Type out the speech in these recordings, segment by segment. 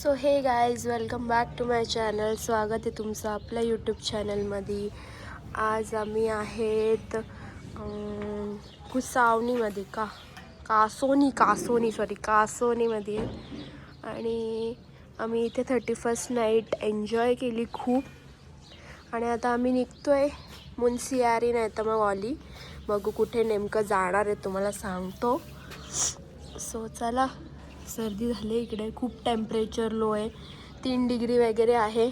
So hey guys welcome back to my channel. स्वागत आहे तुमचं आपल्या यूट्यूब चॅनलमध्ये. आज आम्ही आहेत कुसावनीमध्ये कासोनीमध्ये आणि आम्ही इथे 31st नाईट एन्जॉय केली खूप. आणि आता आम्ही निघतो आहे मुन्सियारी नाही तर मग ऑली. बघू कुठे नेमकं जाणार आहे तुम्हाला सांगतो. सो चला. सर्दी झाली इकडे, खूप टेम्परेचर लो आहे, 3 डिग्री वगैरे आहे.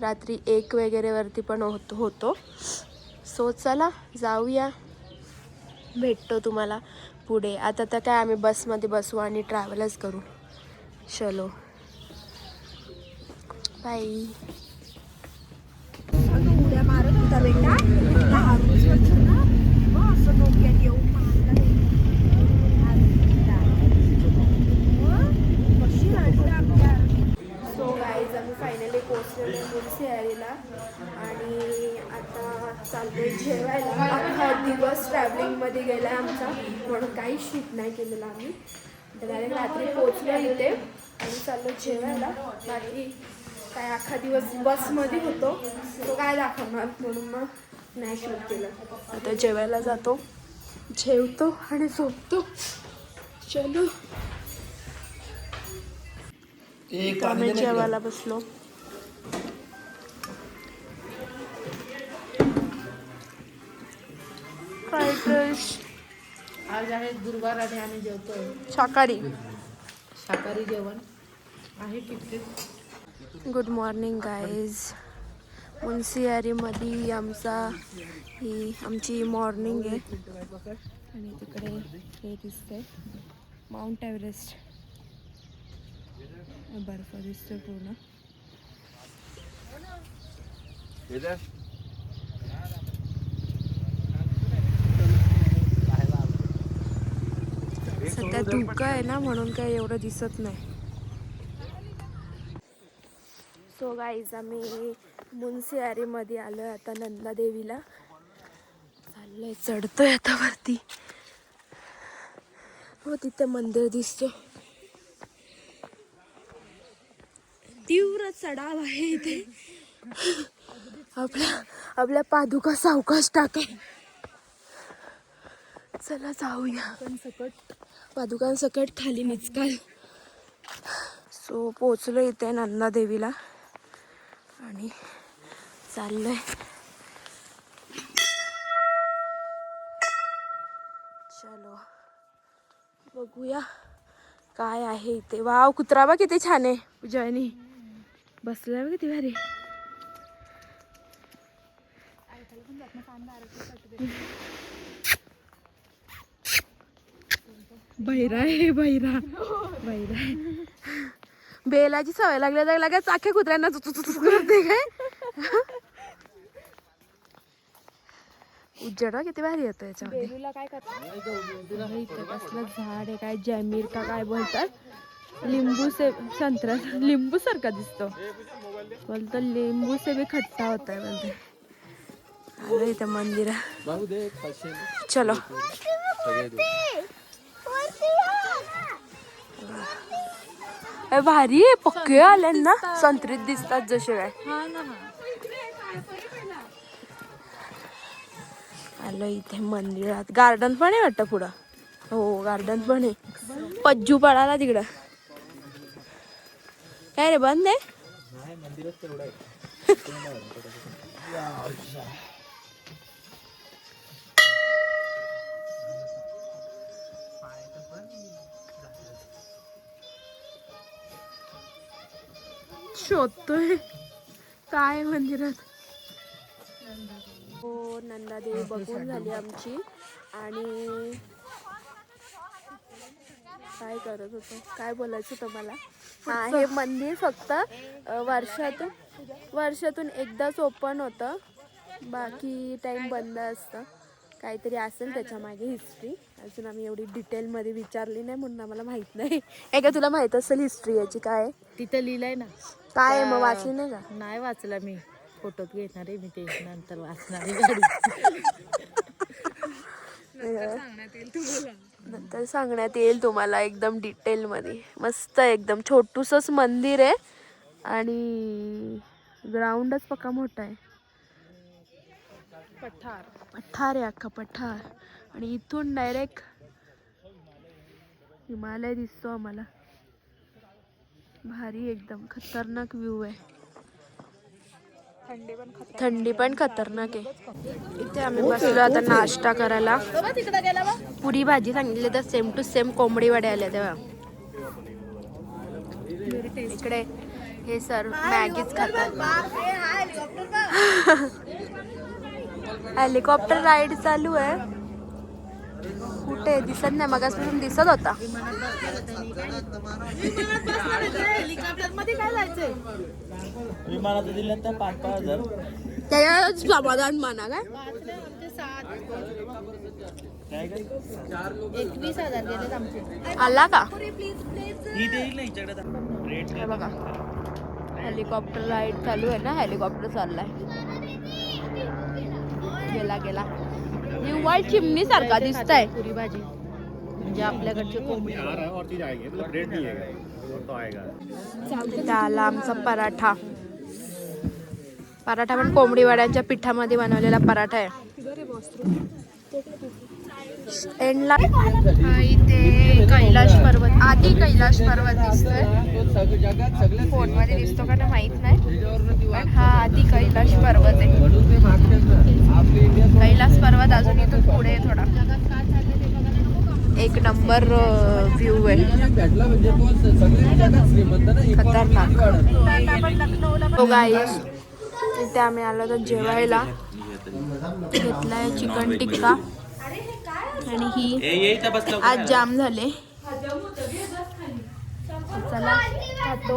रात्री 1 वगैरे वरती पण होतो. सो चला जाऊया, भेटतो तुम्हाला पुढे. आता तर काय आम्ही बसमध्ये बसू आणि ट्रॅव्हलच करू. चलो बाय. उड्या मारत होता बेटा, असं डोक्यात येऊन सो गाईज आम्ही फायनली पोचलेलो आहे मुन्सियारीला आणि आता चाललोय जेवायला. अख्खा दिवस ट्रॅव्हलिंगमध्ये गेला आहे आमचा, म्हणून काही शूट नाही केलेलं आम्ही. डायरेक्ट रात्री पोचलो इथे आणि चाललो जेवायला. बाकी काय अख्खा दिवस बसमध्ये होतो, तो काय दाखवणार, म्हणून मग नाही शूट केलं. आता जेवायला जातो, जेवतो आणि झोपतो. चलो आम्ही जेवायला बसलो. Fried rice. आज आहे गुरुवार आणि आम्ही जेवतोय शाकाहारी जेवण आहे. किती गुड मॉर्निंग गाईज. मुन्सियारीमध्ये आमची मॉर्निंग आहे. आणि तिकडे हे दिसतंय माउंट एव्हरेस्ट, बर्फ दिसतोय पूर्ण. सध्या धुकं आहे ना, म्हणून काय एवढं दिसत नाही. सो गाईज आम्ही मुन्सियारीमध्ये आलो आहे आता नंदादेवीला. चाललोय, चढतोय आता वरती. हो तिथे मंदिर दिसतो. तीव्र चढाव आहे इथे. आपल्या पादुका सावकाश टाका. चला जाऊया. पादुकांसकट खाली निचकाल. सो पोचलो इथे नंदादेवीला आणि चाललोय. चलो बघूया काय आहे इथे. वाव, कुत्रा बा किती छान आहे. उजळणी बसलाय बघ किती भारी. बहिरा आहे, बहिरा. बेलाची सवय लागल्या लगेच अख्ख्या कुत्र्यांना करते काय. उज्जड किती भारी येतो याच्यामध्ये. काय करतात इथं कसलं झाड आहे, काय जॅमीर का काय बोलतात. संत्रा लिंबू सारखा दिसतो. बोलतो लिंबू से भी खट्टा होता है बोलते. आलो इथं मंदिरा. चलो भारी आहे. पक्के आले ना, संत्रीत दिसतात जसे काय. आलो इथे मंदिरात. गार्डन पण आहे वाटतं पुढं. हो गार्डन पण आहे. पज्जू पळाला तिकडं. काय रे बंद आहे. शोधतोय काय मंदिरात. हो नंदादेवी बघून झाली आमची. आणि काय करत होतो, काय बोलायचं होतं मला. हा, हे मंदिर फक्त वर्षातून एकदाच ओपन होतं, बाकी टाइम बंद असतं. काहीतरी असेल त्याच्या मागे हिस्ट्री. अजून आम्ही एवढी डिटेलमध्ये विचारली नाही, म्हणून आम्हाला माहित नाही. का तुला माहित असेल हिस्ट्री याची काय. तिथं लिहिलंय ना. काय मग वाचली नाही का. नाही वाचला मी. फोटोत घेणार आहे मी, ते नंतर वाचणार आहे. नंतर सांगण्यात येईल तुम्हाला एकदम डिटेलमध्ये. मस्त एकदम छोटूसंच मंदिर आहे आणि ग्राउंडच पक्का मोठा आहे. पठार आहे अख्खा पठार. आणि इथून डायरेक्ट हिमालय दिसतो आम्हाला. भारी एकदम खतरनाक व्ह्यू आहे. थंडी पण खतरनाक आहे. इथे आम्ही बसलो आता नाश्ता करायला. पुरी भाजी सांगितली तर सेम टू सेम कोंबडी वडे आले तेव्हा. इकडे हे सर मॅगीच खातात. हेलिकॉप्टर राईड चालू आहे. कुठे दिसत नाही, मगासपासून दिसत होता. विमानात दिले तर 5,000 त्या समाधान माना काय 21,000 गेलेत आमचे. आला का ही देईल ना हिच्याकडे हे बघा हेलिकॉप्टर राईड चालू आहे ना. हेलिकॉप्टर चाललाय. गेला गेला. निव्वळ चिमणी सारखा दिसतंय. पुरी भाजी म्हणजे आपल्याकडचे कोंबडी. इथे आला आमचा पराठा. पराठा पण कोंबडी वड्यांच्या पिठामध्ये बनवलेला पराठा आहे. एंडला इथे कैलाश पर्वत, आधी कैलाश पर्वत दिसतोय. फोनमध्ये दिसतो का ना माहित नाही, पण हा आधी कैलाश पर्वत आहे. कैलास पर्वत अजून इथून पुढे थोडा. एक नंबर व्ह्यू आहे. खतरनाक. हो गाईस, इथे आम्ही आलो तर जेवायला. घेतलाय चिकन टिक्का आणि ही आज जाम झाले. चला खातो.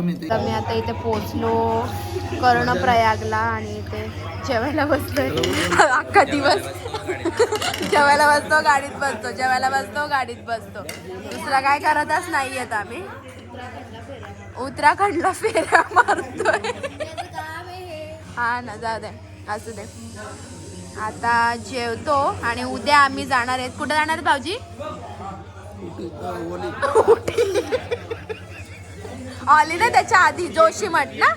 मी आता इथे पोहोचलो कर्णप्रयागला आणि इथे जेवायला बसलोय. अख्खा दिवस जेवायला बसतो, गाडीत बसतो, जेवायला बसतो, गाडीत बसतो. दुसरा काय करतच नाही येत आम्ही. उत्तराखंडला फेऱ्या मारतोय. हा ना, जाऊ दे, असू दे. आता जेवतो आणि उद्या आम्ही जाणार आहेत. कुठे जाणार आहेत भाऊजी? ऑली ना, त्याच्या आधी जोशीमठ ना,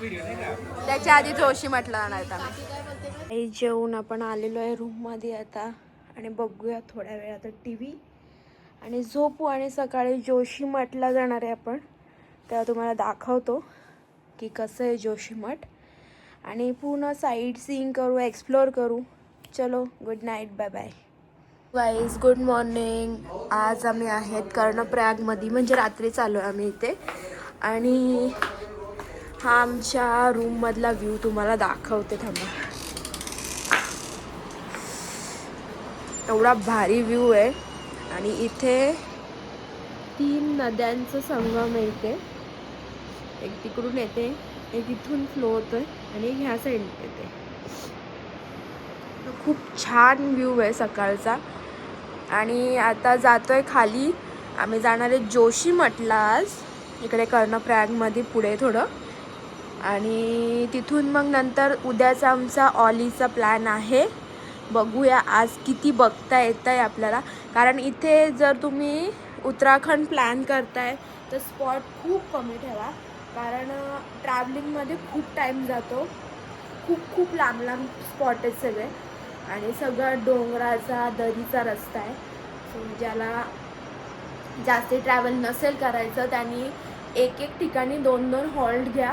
त्याच्या आधी जोशीमठला जाणार आहेत आम्ही. जेवून आपण आलेलो आहे रूम मध्ये आता आणि बघूया थोड्या वेळ आता TV आणि झोपू आणि सकाळी जोशीमठला जाणार आहे आपण. तेव्हा तुम्हाला दाखवतो की कसं आहे जोशीमठ आणि पूर्ण साईट सीइंग करू, एक्सप्लोर करू. चलो, good night, bye bye guys. Good morning. आज आम्ही आहेत कर्णप्रयागमध्ये, म्हणजे रात्री चालू आहे आम्ही इथे. आणि हा आमच्या रूममधला व्ह्यू तुम्हाला दाखवते, थांबा. एवढा भारी व्ह्यू आहे आणि इथे 3 नद्यांचं संगम आहे इथे. एक तिकडून येते, एक इथून फ्लो होतोय आणि एक ह्या साईड येते. खूप छान व्ह्यू आहे सकाळचा. आणि आता जातोय खाली. आम्ही जाणार आहे जोशीमठला आज, इकडे कर्णप्रयागमध्ये पुढे थोडं. आणि तिथून मग नंतर उद्याचा आमचा ऑलीचा प्लॅन आहे. बघूया आज किती बघता येत आहे आपल्याला. कारण इथे जर तुम्ही उत्तराखंड प्लॅन करताय तर स्पॉट खूप कमी ठेवा. कारण ट्रॅव्हलिंगमध्ये खूप टाईम जातो. खूप लांब लांब स्पॉट आहेत सगळे आणि सगळं डोंगराचा दरीचा रस्ता आहे. सो ज्याला जास्ती ट्रॅव्हल नसेल करायचं त्यांनी एक ठिकाणी 2 हॉल्ट घ्या.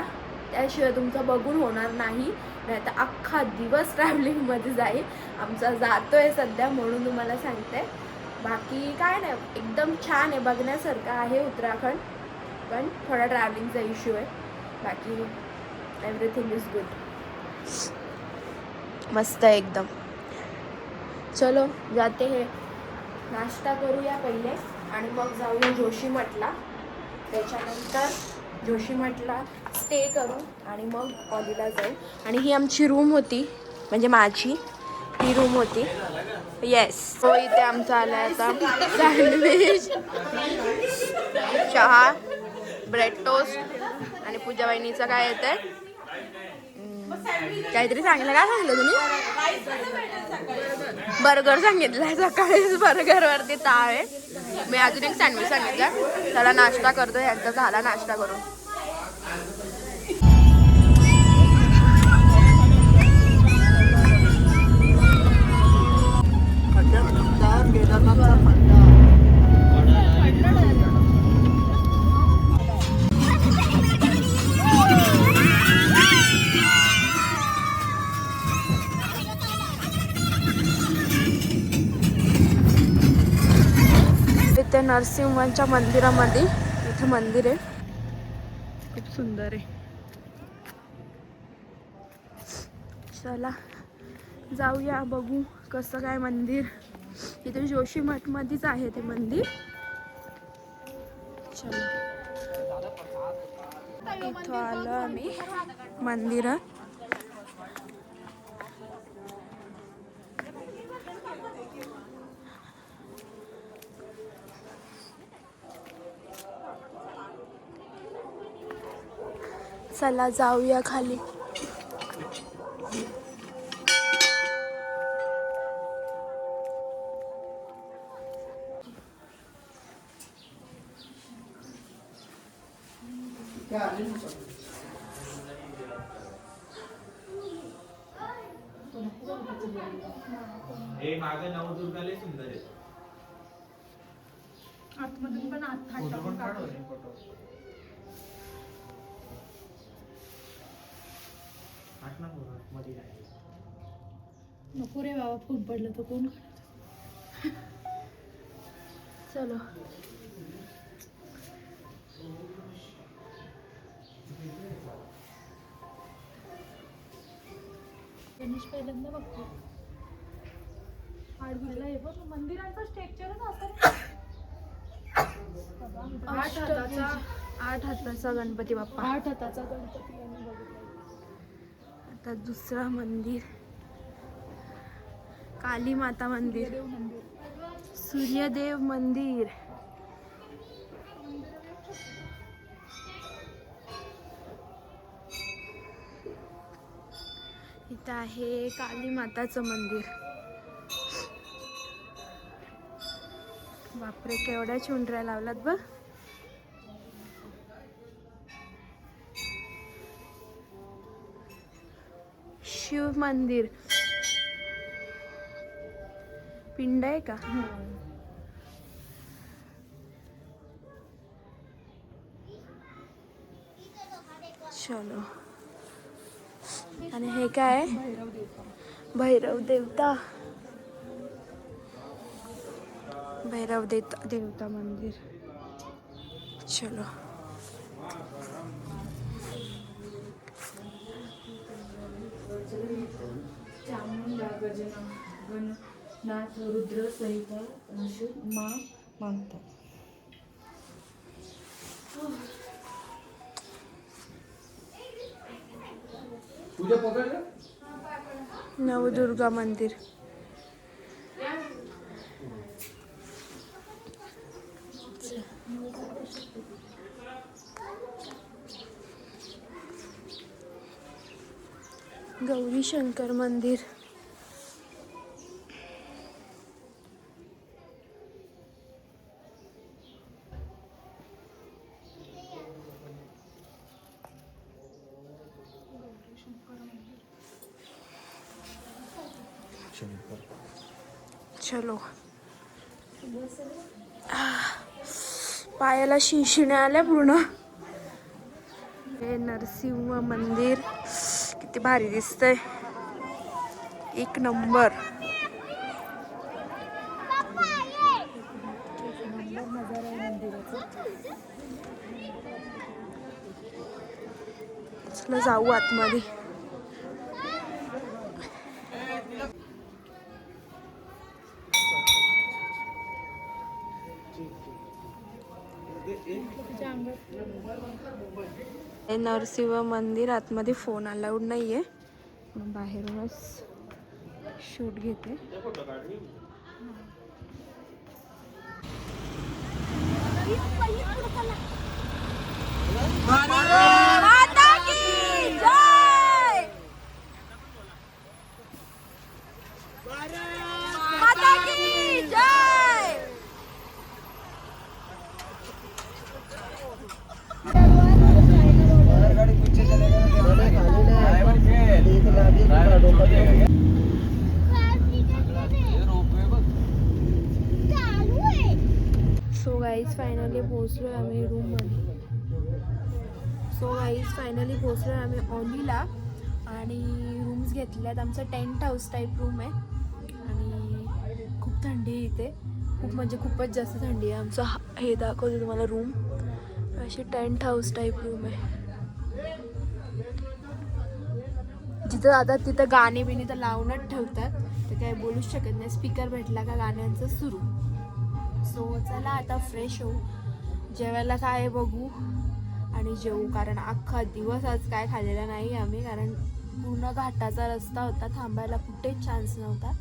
त्याशिवाय तुमचं बघून होणार नाही. नाही तर अख्खा दिवस ट्रॅव्हलिंगमध्ये जाईल. आमचा जातोय सध्या म्हणून तुम्हाला सांगते. बाकी काय नाही, एकदम छान आहे, बघण्यासारखं आहे उत्तराखंड. पण थोडा ट्रॅव्हलिंगचा इश्यू आहे. बाकी एव्हरीथिंग इज गुड. मस्त आहे एकदम. चलो जाते हे, नाश्ता करूया पहिले आणि मग जाऊया जोशीमठला. त्याच्यानंतर जोशीमठला स्टे करू आणि मग ऑलीला जाऊ. आणि ही आमची रूम होती, म्हणजे माझी ही रूम होती. येस. हो, इथे आमचं आलं आहे आता सँडविच, चहा, ब्रेड टोस्ट आणि पूजा वहिनीचं काय येतंय काहीतरी सांगितलं. काय सांगितलं तुम्ही? बर्गर सांगितलं. सकाळीच बर्गरवरती ताव आहे. मी अजून एक सँडविच सांगितलं. त्याला नाश्ता करतो. यांचा झाला नाश्ता करून. इथे नरसिंहांच्या मंदिरामध्ये इथे मंदिर आहे. खूप सुंदर आहे. चला जाऊया बघू कसं काय मंदिर. इथे जोशी मठ मध्येच आहे ते मंदिर. चला इथं आलो आम्ही मंदिरात. चला जाऊया खाली. हे मागे नवदुर्गाले सुंदर आहे. आतमधून पण नको रे बाबा, फूट पडलं तर कोण. चलो गणेश पहिल्यांदा बघतो. आडवीला आहे बघ मंदिराचं स्ट्रक्चरच असं. 8 हाताचा गणपती बाप्पा. 8 हाताचा गणपती यांनी बघितला. आता दुसरा मंदिर काली माता मंदिर, देव मंदिर. सूर्यदेव मंदिर. इथं आहे काली माताचं मंदिर. बापरे केवढ्या चुंडऱ्या लावल्यात बघ. शिव मंदिर. पिंड आहे का? चलो. आणि हे काय आहे? भैरव देवता. भैरव देवता मंदिर. चलो चामुंडा गणनाथ रुद्र सहित मा मानतात. नवदुर्गा मंदिर. गौरी शंकर मंदिर. चलो पायाला शिंशिण्या आल्या पूर्ण. हे नरसिंह मंदिर किती भारी दिसतंय. एक नंबर. चला जाऊ आतमध्ये. हे नरसिंह मंदिर. आतमध्ये फोन अलाउड नाहीये म्हणून बाहेरूनच शूट घेते. माता की जय. सो गाईज फायनली पोहोचलो आहे आम्ही रूममध्ये. आम्ही ऑलीला आणि रूम्स घेतल्यात. आमचं टेंट हाऊस टाईप रूम आहे आणि खूप थंडी आहे इथे. खूप म्हणजे खूपच जास्त थंडी आहे. आमचं हे दाखवते तुम्हाला रूम. अशी टेंट हाऊस टाईप रूम आहे. जिथं आता तिथं गाणे बिणी तर लावूनच ठेवतात. ते काय बोलूच शकत नाही. स्पीकर भेटला का गाण्यांचं सुरू. सो चला आता फ्रेश होऊ, जेवायला काय बघू आणि जेवू. कारण अख्खा दिवस आज काय खाल्लेला नाही आम्ही. कारण पूर्ण घाटाचा रस्ता होता, थांबायला कुठेच चान्स नव्हता.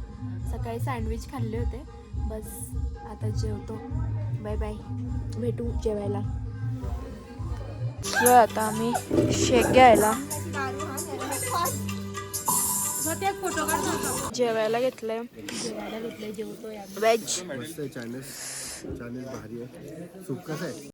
सकाळी सँडविच खाल्ले होते. बस आता जेवतो. बाय बाय, भेटू जेवायला. आता आम्ही शेक घ्यायला जेवायला घेतलंय. जेवतोय आम्ही. व्हेज. चायनीज भारी आहे. सूप कसं आहे?